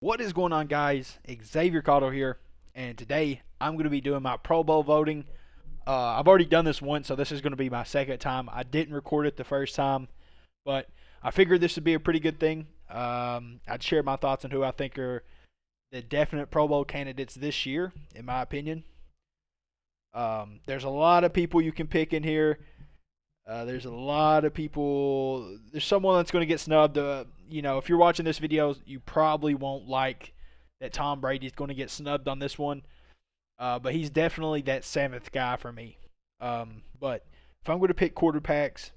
What is going on, guys? Xavier Cotto here, and today I'm going to be doing my Pro Bowl voting. I've already done this once, so this is going to be my second time. I didn't record it the first time, but I figured this would be a pretty good thing. I'd share my thoughts on who I think are the definite Pro Bowl candidates this year, in my opinion. There's a lot of people you can pick in here. There's a lot of people. There's someone that's going to get snubbed. If you're watching this video, you probably won't like that Tom Brady's going to get snubbed on this one. But he's definitely that seventh guy for me. But if I'm going to pick quarterbacks,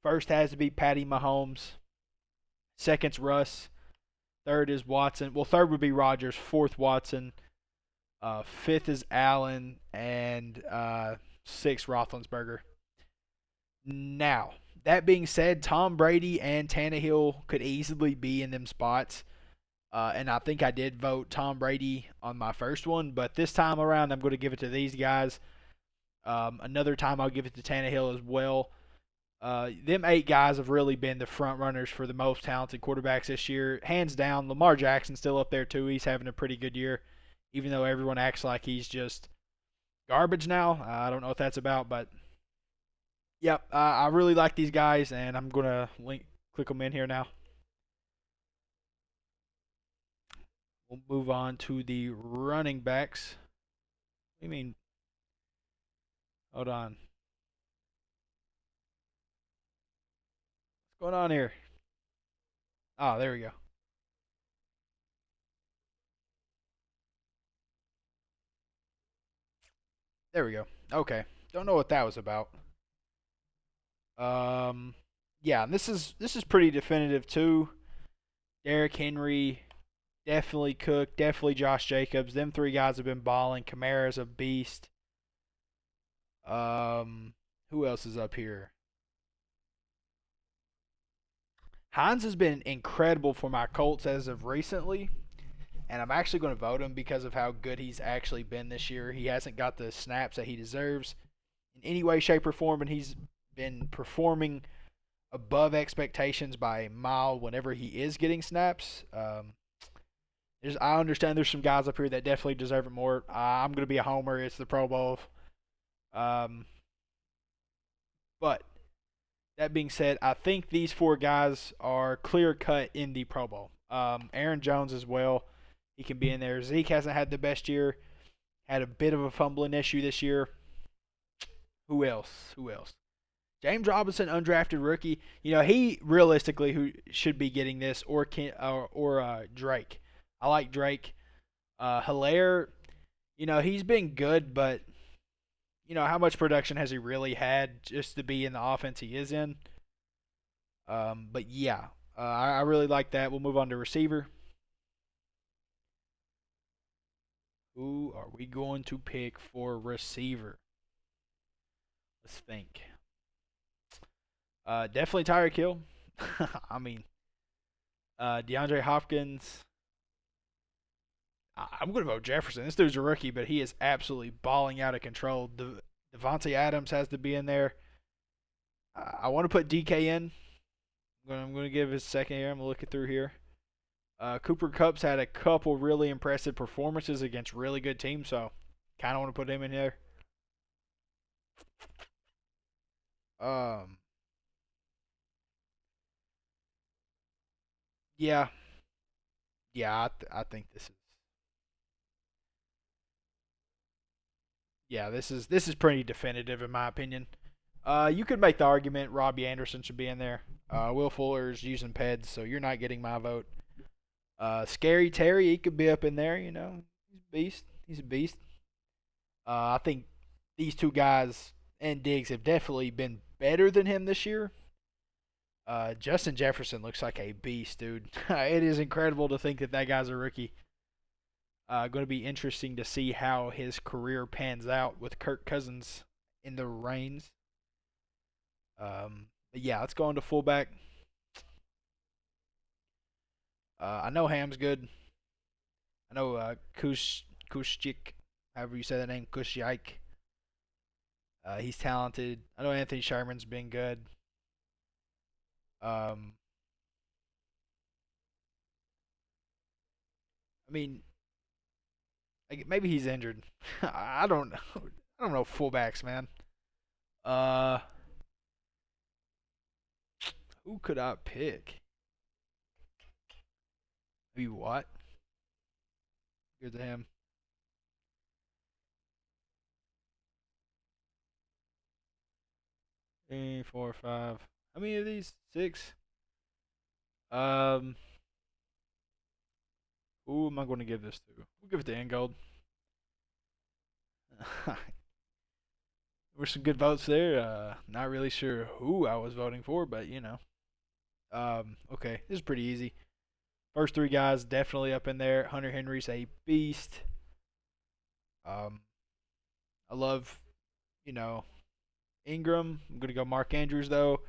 first has to be Patty Mahomes. Second's Russ. Third is Watson. Well, third would be Rodgers. Fourth, Watson. Fifth is Allen. And sixth, Roethlisberger. Now, that being said, Tom Brady and Tannehill could easily be in them spots. And I think I did vote Tom Brady on my first one, but this time around, I'm going to give it to these guys. Another time, I'll give it to Tannehill as well. Them 8 guys have really been the front runners for the most talented quarterbacks this year. Hands down, Lamar Jackson's still up there, too. He's having a pretty good year, even though everyone acts like he's just garbage now. I don't know what that's about, but yep, I really like these guys, and I'm going to click them in here now. We'll move on to the running backs. What do you mean? Hold on. What's going on here? Oh, there we go. There we go. Okay. Don't know what that was about. Um, yeah, this is pretty definitive too. Derrick Henry, definitely Cook, definitely Josh Jacobs. Them 3 guys have been balling. Kamara's a beast. Who else is up here? Hines has been incredible for my Colts as of recently, and I'm actually going to vote him because of how good he's actually been this year. He hasn't got the snaps that he deserves in any way, shape, or form, and he's been performing above expectations by a mile whenever he is getting snaps. I understand there's some guys up here that definitely deserve it more. I'm going to be a homer. It's the Pro Bowl. Um, but that being said, I think these 4 guys are clear cut in the Pro Bowl. Aaron Jones as well. He can be in there. Zeke hasn't had the best year. Had a bit of a fumbling issue this year. Who else? James Robinson, undrafted rookie. He realistically who should be getting this, or Drake. I like Drake. Hilaire, he's been good, but how much production has he really had just to be in the offense he is in? But yeah, I really like that. We'll move on to receiver. Who are we going to pick for receiver? Let's think. Definitely Tyreek Hill. I mean, DeAndre Hopkins. I'm going to vote Jefferson. This dude's a rookie, but he is absolutely balling out of control. Devontae Adams has to be in there. I want to put DK in. I'm going to give his second here. I'm going to look it through here. Cooper Kupp's had a couple really impressive performances against really good teams, so kind of want to put him in here. Um, yeah, I think this is. Yeah, this is pretty definitive in my opinion. You could make the argument Robbie Anderson should be in there. Will Fuller's using PEDs, so you're not getting my vote. Scary Terry, he could be up in there. He's a beast. He's a beast. I think these 2 guys and Diggs have definitely been better than him this year. Justin Jefferson looks like a beast, dude. It is incredible to think that guy's a rookie. Going to be interesting to see how his career pans out with Kirk Cousins in the reins. But yeah, let's go into fullback. I know Ham's good. I know Kushchik, however you say that name, Kushchik. He's talented. I know Anthony Sherman's been good. Um, I mean, like, maybe he's injured. I don't know. I don't know fullbacks, man. Uh, who could I pick? Maybe what? Here's to him. 3, 4, 5. How many of these? 6. Um, who am I going to give this to? We'll give it to Ingold. There were some good votes there. Not really sure who I was voting for, but you know. Okay, this is pretty easy. First three guys definitely up in there. Hunter Henry's a beast. Um, I love, you know, Ingram. I'm gonna go Mark Andrews though.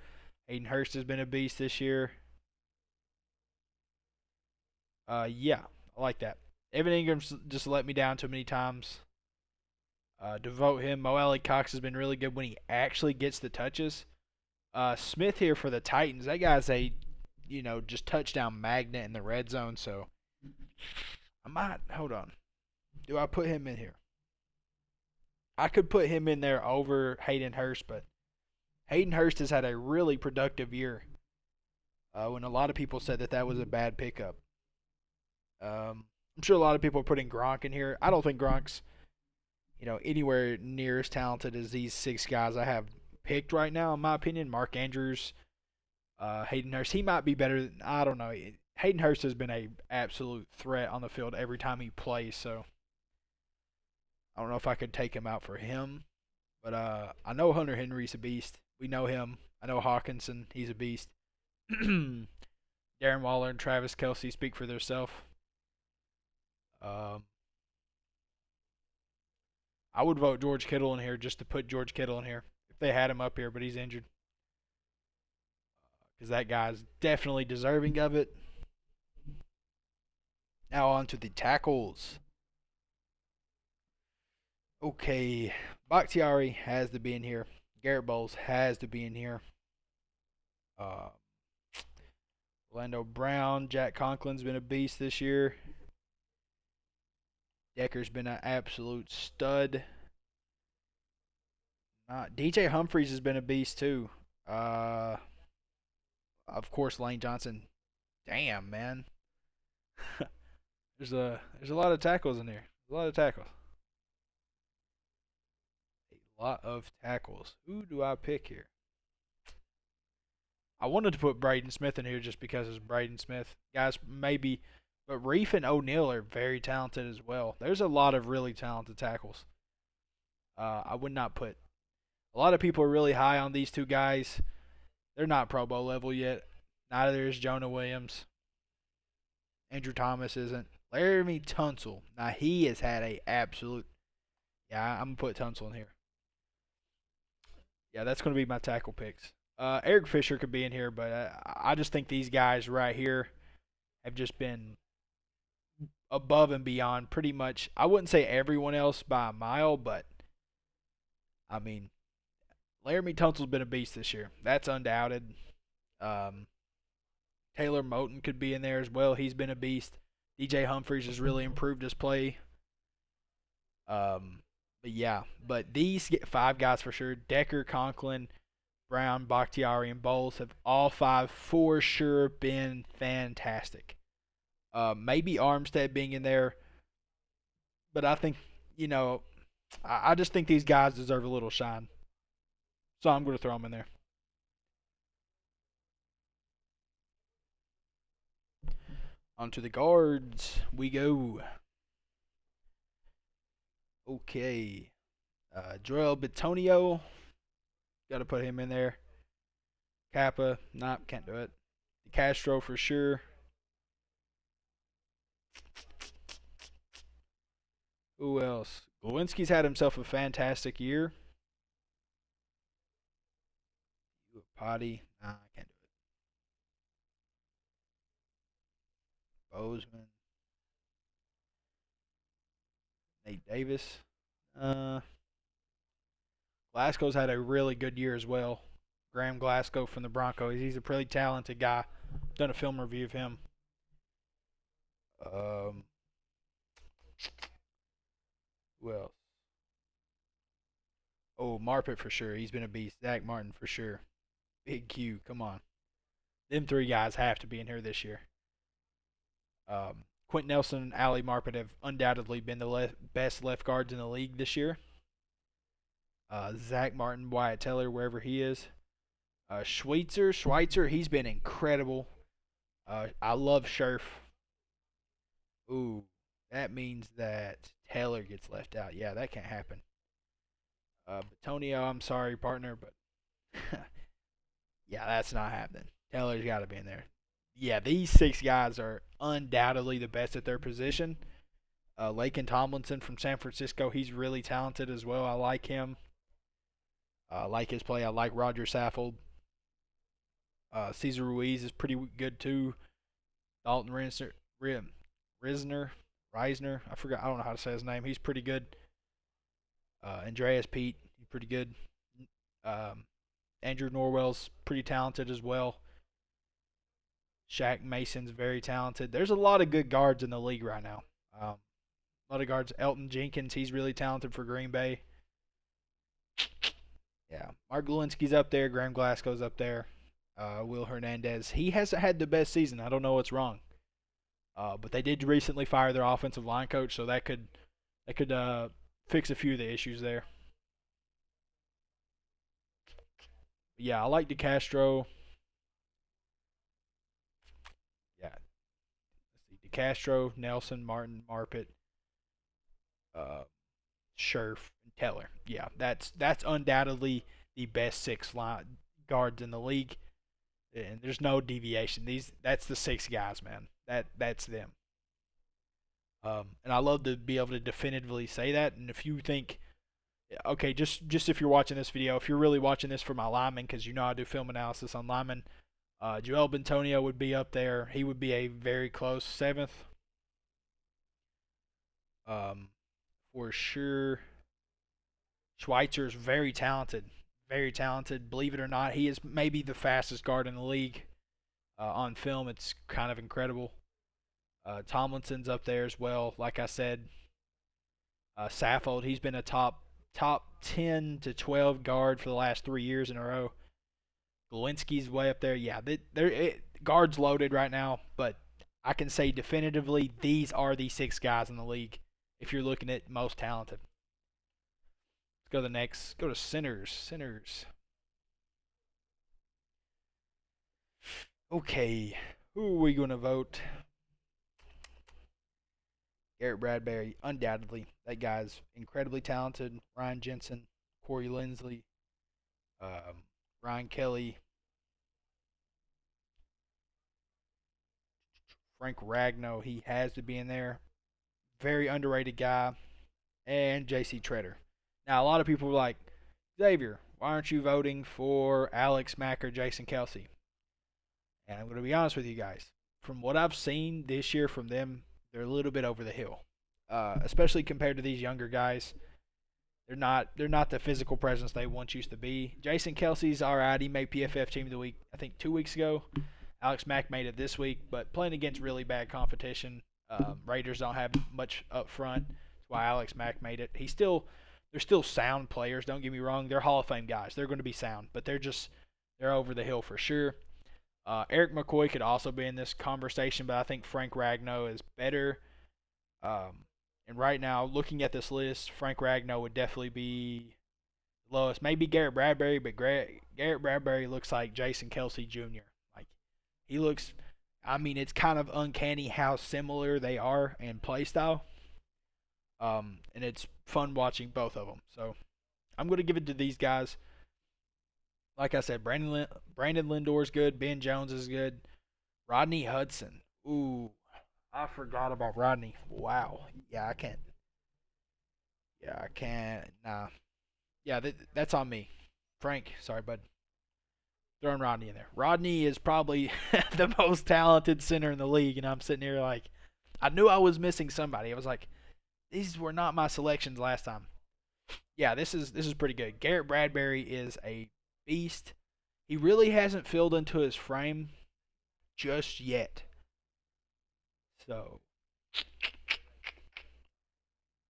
Hayden Hurst has been a beast this year. Yeah, I like that. Evan Ingram's just let me down too many times. To vote him, Mo Alley Cox has been really good when he actually gets the touches. Smith here for the Titans. That guy's a, just touchdown magnet in the red zone. So I might hold on. Do I put him in here? I could put him in there over Hayden Hurst, but Hayden Hurst has had a really productive year. When a lot of people said that was a bad pickup. I'm sure a lot of people are putting Gronk in here. I don't think Gronk's, anywhere near as talented as these 6 guys I have picked right now, in my opinion. Mark Andrews, Hayden Hurst. He might be better than, I don't know. Hayden Hurst has been a absolute threat on the field every time he plays, so I don't know if I could take him out for him. But I know Hunter Henry's a beast. We know him. I know Hawkinson, he's a beast. Darren Waller and Travis Kelce speak for themselves. Um, I would vote George Kittle in here just to put George Kittle in here if they had him up here, but he's injured. Because that guy's definitely deserving of it. Now on to the tackles. Okay, Bakhtiari has to be in here. Garrett Bowles has to be in here. Uh, Orlando Brown, Jack Conklin's been a beast this year. Decker's been an absolute stud. DJ Humphries has been a beast too. Of course, Lane Johnson. Damn, man. there's a lot of tackles in here. A lot of tackles. A lot of tackles. Who do I pick here? I wanted to put Braden Smith in here just because it's Braden Smith. Guys, maybe, but Reef and O'Neal are very talented as well. There's a lot of really talented tackles. I would not put. A lot of people are really high on these 2 guys. They're not Pro Bowl level yet. Neither is Jonah Williams. Andrew Thomas isn't. Laramie Tunsil. Now he has had a absolute. Yeah, I'm gonna put Tunsil in here. Yeah, that's gonna be my tackle picks. Eric Fisher could be in here, but I just think these guys right here have just been above and beyond pretty much. I wouldn't say everyone else by a mile, but I mean, Laramie Tunsil's been a beast this year. That's undoubted. Taylor Moton could be in there as well. He's been a beast. DJ Humphries has really improved his play. But yeah, but these 5 guys for sure. Decker, Conklin, Brown, Bakhtiari, and Bowles have all 5 for sure been fantastic. Maybe Armstead being in there, but I think, I just think these guys deserve a little shine. So I'm going to throw them in there. Onto the guards we go. Okay. Joel Bitonio. Got to put him in there. Kappa. Nah, can't do it. Castro for sure. Who else? Glowinski's had himself a fantastic year. Potty. Nah, I can't do it. Bozeman. Nate Davis. Glasgow's had a really good year as well. Graham Glasgow from the Broncos. He's a pretty talented guy. Done a film review of him. Oh, Marpet for sure. He's been a beast. Zach Martin for sure. Big Q. Come on. Them three guys have to be in here this year. Quentin Nelson and Ali Marpet have undoubtedly been the best left guards in the league this year. Zach Martin, Wyatt Teller, wherever he is. Schweitzer, he's been incredible. I love Scherf. Ooh, that means that Taylor gets left out. Yeah, that can't happen. Batonio, I'm sorry, partner, but yeah, that's not happening. Taylor's got to be in there. Yeah, these six guys are undoubtedly the best at their position. Laken Tomlinson from San Francisco, he's really talented as well. I like him. I like his play. I like Roger Saffold. Cesar Ruiz is pretty good too. Dalton Risner, I forgot. I don't know how to say his name. He's pretty good. Andreas Pete, he's pretty good. Andrew Norwell's pretty talented as well. Shaq Mason's very talented. There's a lot of good guards in the league right now. A lot of guards. Elton Jenkins, he's really talented for Green Bay. Yeah, Mark Lewinsky's up there. Graham Glasgow's up there. Will Hernandez, he hasn't had the best season. I don't know what's wrong. But they did recently fire their offensive line coach, so that could fix a few of the issues there. Yeah, I like DeCastro. Yeah, let's see, DeCastro, Nelson, Martin, Marpet, Scherf, and Teller. Yeah, that's undoubtedly the best six line guards in the league, and there's no deviation. That's the six guys, man. That's them. And I love to be able to definitively say that. And if you think, okay, just if you're watching this video, if you're really watching this for my linemen, because you know I do film analysis on linemen, Joel Bentonio would be up there. He would be a very close seventh. For sure. Schweitzer's very talented. Very talented. Believe it or not, he is maybe the fastest guard in the league. On film, it's kind of incredible. Tomlinson's up there as well. Like I said, Saffold, he's been a top 10 to 12 guard for the last 3 years in a row. Lewinsky's way up there. Yeah, guard's loaded right now, but I can say definitively these are the six guys in the league if you're looking at most talented. Let's go to the next. Go to centers. Okay, who are we going to vote? Garrett Bradbury, undoubtedly. That guy's incredibly talented. Ryan Jensen, Corey Linsley, Ryan Kelly, Frank Ragnow, he has to be in there. Very underrated guy. And J.C. Treader. Now, a lot of people are like, Xavier, why aren't you voting for Alex Mack or Jason Kelsey? And I'm going to be honest with you guys. From what I've seen this year from them, they're a little bit over the hill, especially compared to these younger guys. They're not the physical presence they once used to be. Jason Kelsey's all right. He made PFF Team of the Week, I think, 2 weeks ago. Alex Mack made it this week, but playing against really bad competition. Raiders don't have much up front. That's why Alex Mack made it. They're still sound players. Don't get me wrong. They're Hall of Fame guys. They're going to be sound, but they're over the hill for sure. Eric McCoy could also be in this conversation, but I think Frank Ragnow is better. And right now, looking at this list, Frank Ragnow would definitely be lowest. Maybe Garrett Bradbury, but Garrett Bradbury looks like Jason Kelsey Jr. Like he looks. I mean, it's kind of uncanny how similar they are in play style. And it's fun watching both of them. So I'm going to give it to these guys. Like I said, Brandon Lindor is good. Ben Jones is good. Rodney Hudson. Ooh, I forgot about Rodney. Wow. Yeah, I can't. Nah. Yeah, that's on me. Frank, sorry, bud. Throwing Rodney in there. Rodney is probably the most talented center in the league, and I'm sitting here like, I knew I was missing somebody. I was like, these were not my selections last time. Yeah, this is pretty good. Garrett Bradbury is a beast. He really hasn't filled into his frame just yet. So,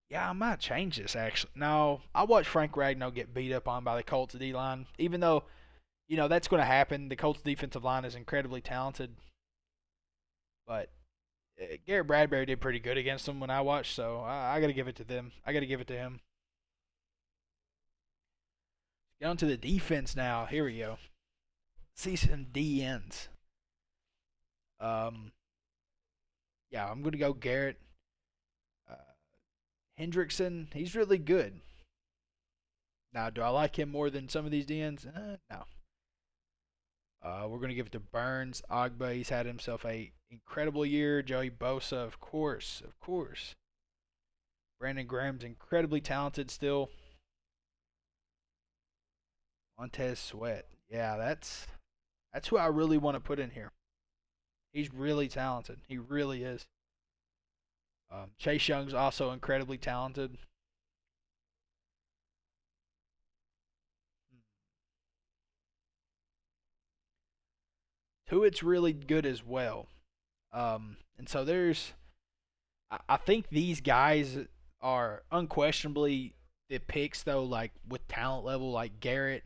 Yeah, I might change this actually. No, I watched Frank Ragnow get beat up on by the Colts D line. Even though that's going to happen, the Colts defensive line is incredibly talented. But Garrett Bradbury did pretty good against them when I watched, so I got to give it to them. I got to give it to him. Get on to the defense now. Here we go. See some DNs. Um, yeah, I'm going to go Garrett. Uh, Hendrickson, he's really good. Now, do I like him more than some of these DNs? No. We're going to give it to Burns. Ogba, he's had himself a incredible year. Joey Bosa, of course, of course. Brandon Graham's incredibly talented still. Montez Sweat, yeah, that's who I really want to put in here. He's really talented. He really is. Chase Young's also incredibly talented. Tuitt's really good as well. And so I think these guys are unquestionably the picks though, like with talent level, like Garrett.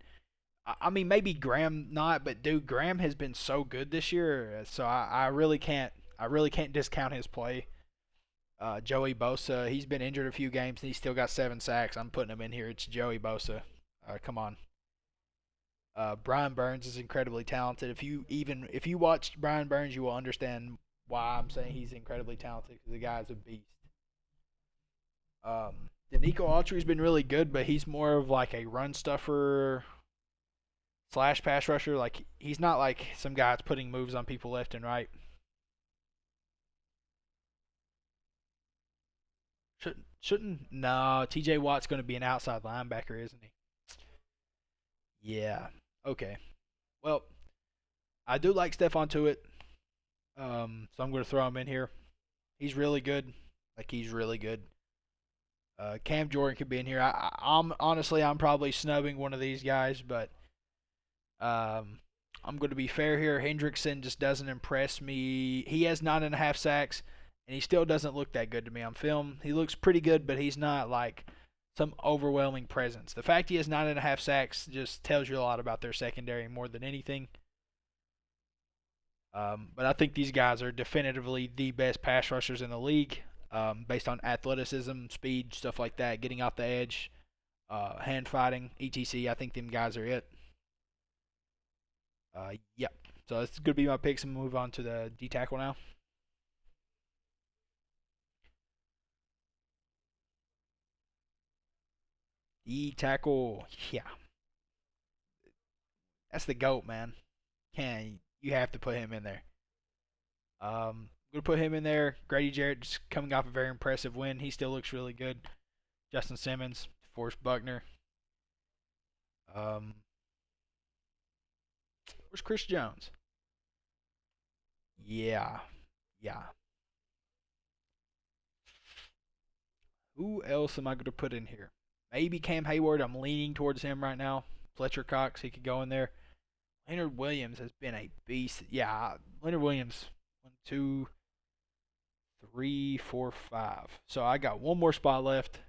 I mean, maybe Graham not, but dude, Graham has been so good this year, so I really can't discount his play. Joey Bosa, he's been injured a few games and he's still got 7 sacks. I'm putting him in here. It's Joey Bosa. Come on. Brian Burns is incredibly talented. If you watched Brian Burns, you will understand why I'm saying he's incredibly talented because the guy's a beast. Danico Autry's been really good, but he's more of like a run stuffer slash pass rusher. Like he's not like some guy that's putting moves on people left and right. Shouldn't no T.J. Watt's going to be an outside linebacker, isn't he? Yeah. Okay. Well, I do like Stephon Tuitt, so I'm going to throw him in here. He's really good. Like he's really good. Cam Jordan could be in here. I'm honestly, I'm probably snubbing one of these guys, but I'm going to be fair here. Hendrickson just doesn't impress me. He has 9.5 sacks, and he still doesn't look that good to me on film. He looks pretty good, but he's not like some overwhelming presence. The fact he has 9.5 sacks just tells you a lot about their secondary more than anything. But I think these guys are definitively the best pass rushers in the league, based on athleticism, speed, stuff like that, getting off the edge, hand fighting, etc. I think them guys are it. Yep. So that's going to be my picks, and move on to the D tackle now. D tackle, yeah, that's the goat, man. Can you have to put him in there? I'm gonna put him in there. Grady Jarrett just coming off a very impressive win. He still looks really good. Justin Simmons, Forrest Buckner. Um, where's Chris Jones? Yeah, yeah. Who else am I gonna put in here? Maybe Cam Hayward. I'm leaning towards him right now. Fletcher Cox, he could go in there. Leonard Williams has been a beast. Yeah, Leonard Williams. 1, 2, 3, 4, 5. So I got one more spot left.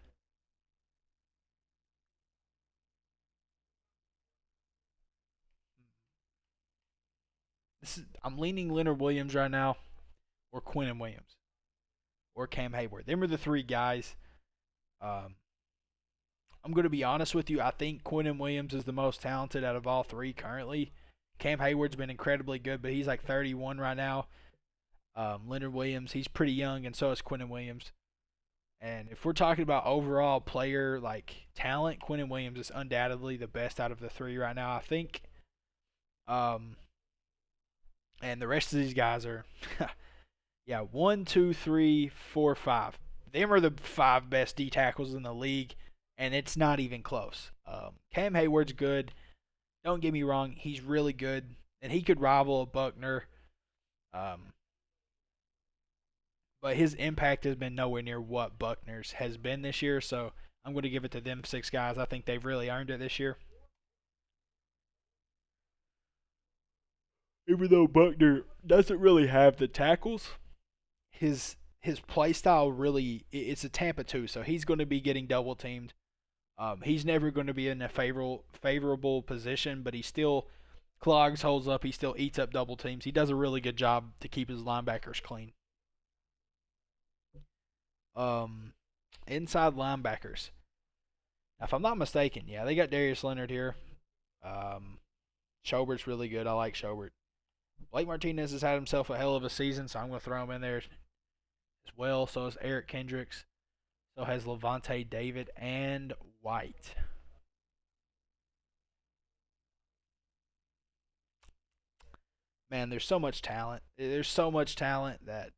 I'm leaning Leonard Williams right now, or Quentin Williams, or Cam Hayward. Them are the three guys. Um, I'm going to be honest with you. I think Quentin Williams is the most talented out of all three currently. Cam Hayward's been incredibly good, but he's like 31 right now. Leonard Williams, he's pretty young, and so is Quentin Williams. And if we're talking about overall player like talent, Quentin Williams is undoubtedly the best out of the three right now, I think. Um, and the rest of these guys are, yeah, 1, 2, 3, 4, 5. Them are the five best D tackles in the league, and it's not even close. Cam Hayward's good. Don't get me wrong, he's really good, and he could rival a Buckner. Um, but his impact has been nowhere near what Buckner's has been this year. So I'm going to give it to them six guys. I think they've really earned it this year. Even though Buckner doesn't really have the tackles, his his play style really it's a Tampa too, so he's going to be getting double teamed. He's never going to be in a favorable position, but he still clogs holes up. He still eats up double teams. He does a really good job to keep his linebackers clean. Um, Inside linebackers. Now, if I'm not mistaken, yeah, they got Darius Leonard here. Um, Schobert's really good. I like Schobert. Blake Martinez has had himself a hell of a season, so I'm going to throw him in there as well. So is Eric Kendricks. So has Levante David and White. Man, there's so much talent. There's so much talent that,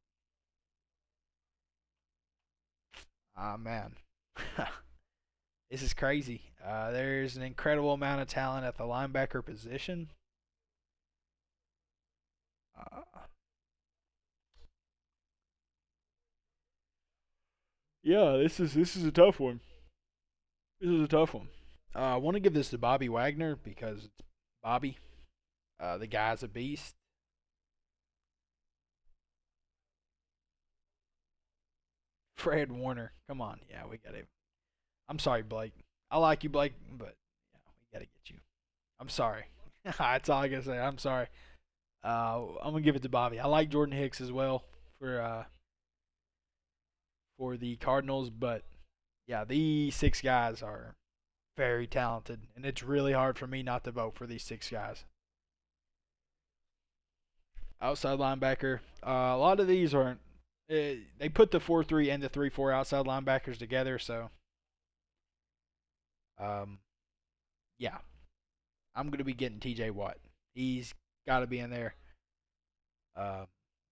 man, this is crazy. There's an incredible amount of talent at the linebacker position. Uh, yeah, this is a tough one. This is a tough one. I want to give this to Bobby Wagner because it's Bobby. The guy's a beast. Fred Warner, come on, yeah, we got him. I'm sorry, Blake. I like you, Blake, but yeah, we got to get you. I'm sorry. That's all I gotta say. I'm sorry. I'm gonna give it to Bobby. I like Jordan Hicks as well for the Cardinals, but yeah, these six guys are very talented, and it's really hard for me not to vote for these six guys. Outside linebacker, a lot of these aren't. They put the 4-3 and the 3-4 outside linebackers together, so um, yeah, I'm gonna be getting T.J. Watt. He's got to be in there. Uh,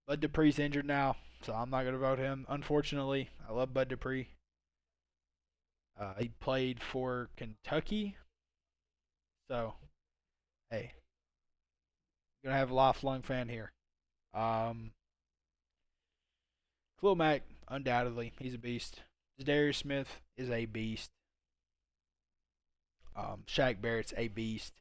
Bud Dupree's injured now, so I'm not gonna vote him. Unfortunately, I love Bud Dupree. He played for Kentucky, so hey, gonna have a lifelong fan here. Um, Khalil Mack, undoubtedly, he's a beast. Darius Smith is a beast. Shaq Barrett's a beast.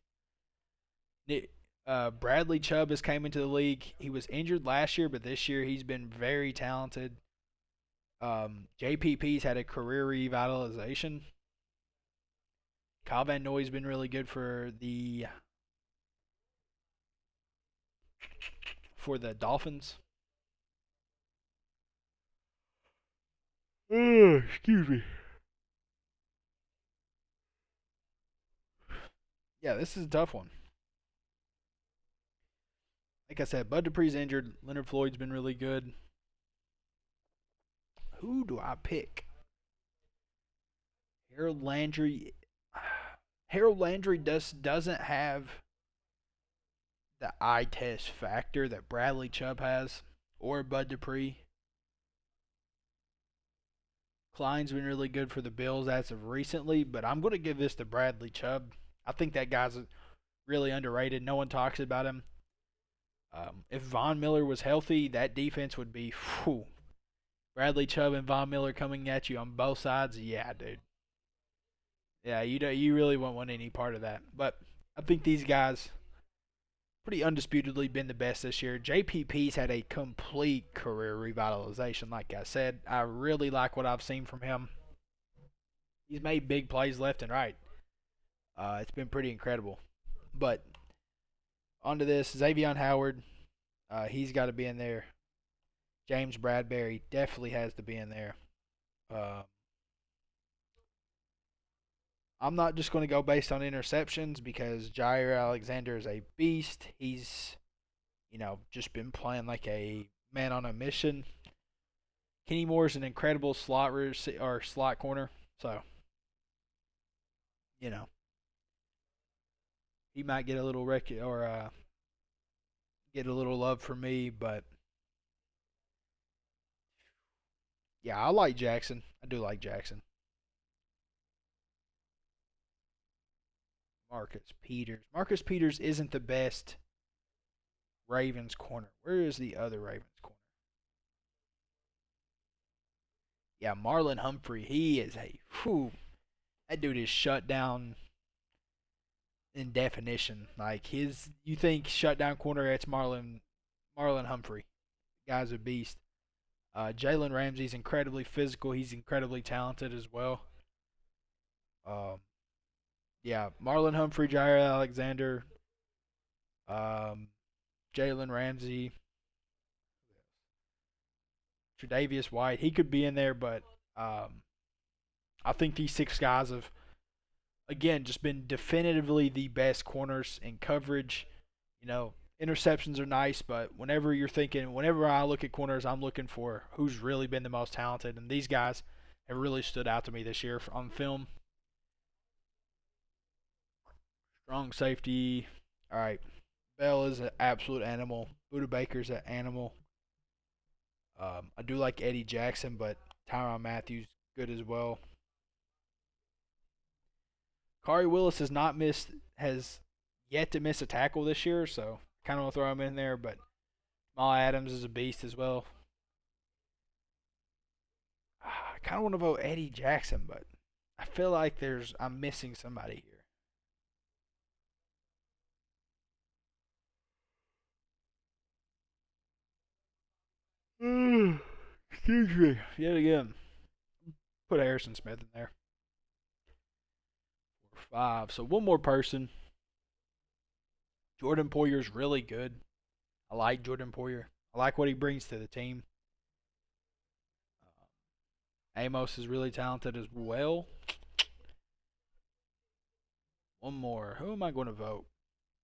Bradley Chubb has came into the league. He was injured last year, but this year he's been very talented. JPP's had a career revitalization. Kyle Van Noy's been really good for the Dolphins. Excuse me. Yeah, this is a tough one. Like I said, Bud Dupree's injured. Leonard Floyd's been really good. Who do I pick? Harold Landry. Harold Landry doesn't have the eye test factor that Bradley Chubb has or Bud Dupree. Klein's been really good for the Bills as of recently, but I'm going to give this to Bradley Chubb. I think that guy's really underrated. No one talks about him. If Von Miller was healthy, that defense would be whew. Bradley Chubb and Von Miller coming at you on both sides. Yeah, dude. Yeah, you really won't want any part of that. But I think these guys pretty undisputedly been the best this year. JPP's had a complete career revitalization, like I said. I really like what I've seen from him. He's made big plays left and right. It's been pretty incredible. But onto this, Xavion Howard, he's got to be in there. James Bradbury definitely has to be in there. Uh, I'm not just going to go based on interceptions because Jair Alexander is a beast. He's, just been playing like a man on a mission. Kenny Moore's an incredible or slot corner. So, you know, he might get a little get a little love from me, but yeah, I like Jackson. I do like Jackson. Marcus Peters. Marcus Peters isn't the best Ravens corner. Where is the other Ravens corner? Yeah, Marlon Humphrey. He is that dude is shut down in definition. Like you think shut down corner, it's Marlon Humphrey. Guy's a beast. Jalen Ramsey's incredibly physical. He's incredibly talented as well. Um, yeah, Marlon Humphrey, Jair Alexander, um, Jalen Ramsey, Tre'Davious White. He could be in there, but um, I think these six guys have, again, just been definitively the best corners in coverage. You know, interceptions are nice, but whenever I look at corners, I'm looking for who's really been the most talented, and these guys have really stood out to me this year on film. Strong safety. All right. Bell is an absolute animal. Buda Baker's an animal. I do like Eddie Jackson, but Tyrann Matthews good as well. Kari Willis has yet to miss a tackle this year, so kind of want to throw him in there. But Jamal Adams is a beast as well. I kind of want to vote Eddie Jackson, but I feel like I'm missing somebody here. Excuse me. Yet again, put Harrison Smith in there. 4, 5. So one more person. Jordan Poyer's really good. I like Jordan Poyer. I like what he brings to the team. Amos is really talented as well. One more. Who am I going to vote?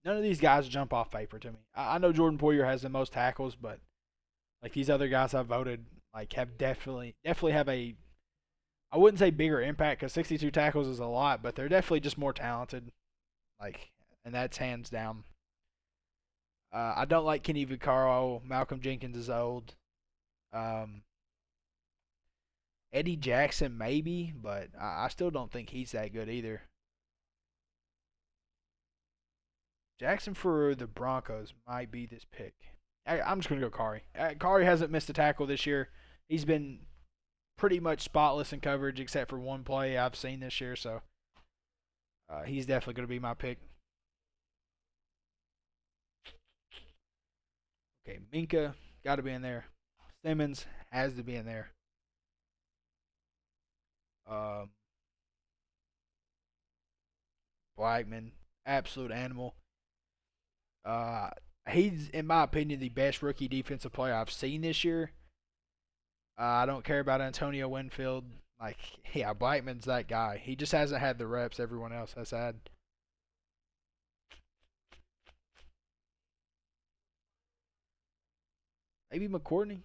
None of these guys jump off paper to me. I know Jordan Poyer has the most tackles, but like these other guys I voted, like have definitely have a. I wouldn't say bigger impact because 62 tackles is a lot, but they're definitely just more talented. Like, and that's hands down. I don't like Kenny Vaccaro. Malcolm Jenkins is old. Um, Eddie Jackson maybe, but I still don't think he's that good either. Jackson for the Broncos might be this pick. I'm just gonna go Kari. Kari hasn't missed a tackle this year. He's been pretty much spotless in coverage except for one play I've seen this year, so he's definitely gonna be my pick. Okay, Minka got to be in there. Simmons has to be in there. Um, Blackman, absolute animal. Uh, he's, in my opinion, the best rookie defensive player I've seen this year. I don't care about Antonio Winfield. Like, yeah, Blackman's that guy. He just hasn't had the reps everyone else has had. Maybe McCourtney.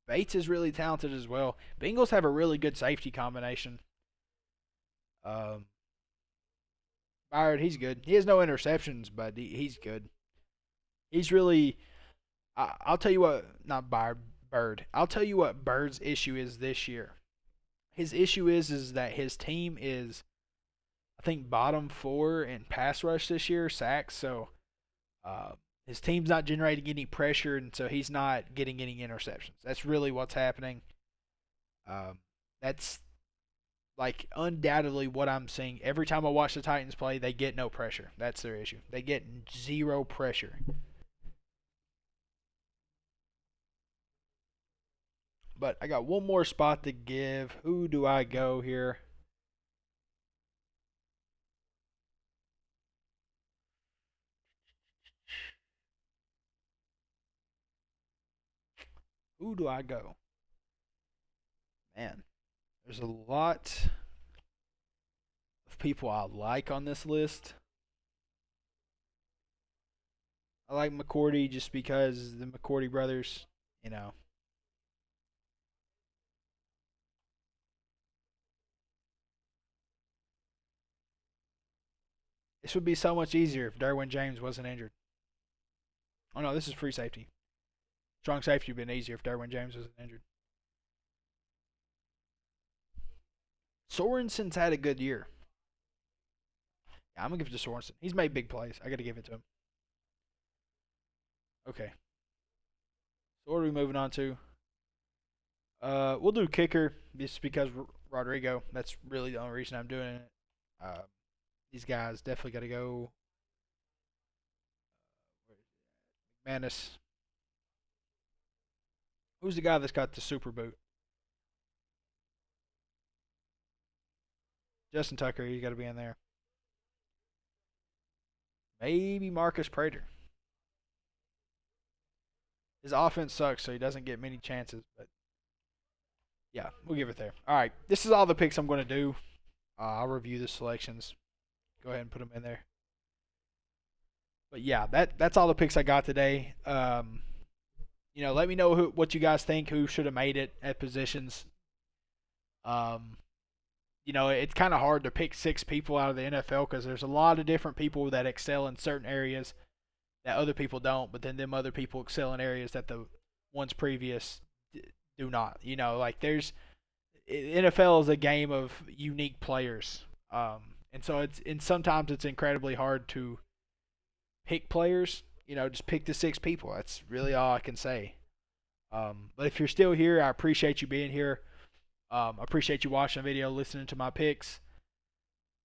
Bates is really talented as well. Bengals have a really good safety combination. Um, Byard, he's good. He has no interceptions, but he's good. He's really. I'll tell you what, not Byard, Bird. I'll tell you what Bird's issue is this year. His issue is that his team is, I think, bottom 4 in pass rush this year, sacks. So uh, his team's not generating any pressure, and so he's not getting any interceptions. That's really what's happening. That's like undoubtedly what I'm seeing. Every time I watch the Titans play, they get no pressure. That's their issue. They get zero pressure. But I got one more spot to give. Who do I go here? Who do I go? Man, there's a lot of people I like on this list. I like McCourty just because the McCourty brothers, you know. This would be so much easier if Derwin James wasn't injured. Oh no, this is free safety. Strong safety would have been easier if Derwin James wasn't injured. Sorensen's had a good year. Yeah, I'm gonna give it to Sorensen. He's made big plays. I gotta give it to him. Okay. So what are we moving on to? We'll do kicker just because Rodrigo. That's really the only reason I'm doing it. Uh, these guys definitely got to go. Manis. Who's the guy that's got the super boot? Justin Tucker, he's got to be in there. Maybe Marcus Prater. His offense sucks, so he doesn't get many chances. But yeah, we'll give it there. All right, this is all the picks I'm going to do. I'll review the selections. Go ahead and put them in there. But yeah, that's all the picks I got today. Let me know what you guys think. Who should have made it at positions. It's kind of hard to pick 6 people out of the NFL because there's a lot of different people that excel in certain areas that other people don't, but then them other people excel in areas that the ones previous do not. NFL is a game of unique players, and so sometimes it's incredibly hard to pick players. Just pick the 6 people. That's really all I can say. But if you're still here, I appreciate you being here. I appreciate you watching the video, listening to my picks.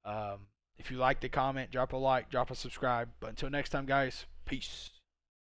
If you liked the comment, drop a like, drop a subscribe. But until next time, guys, peace.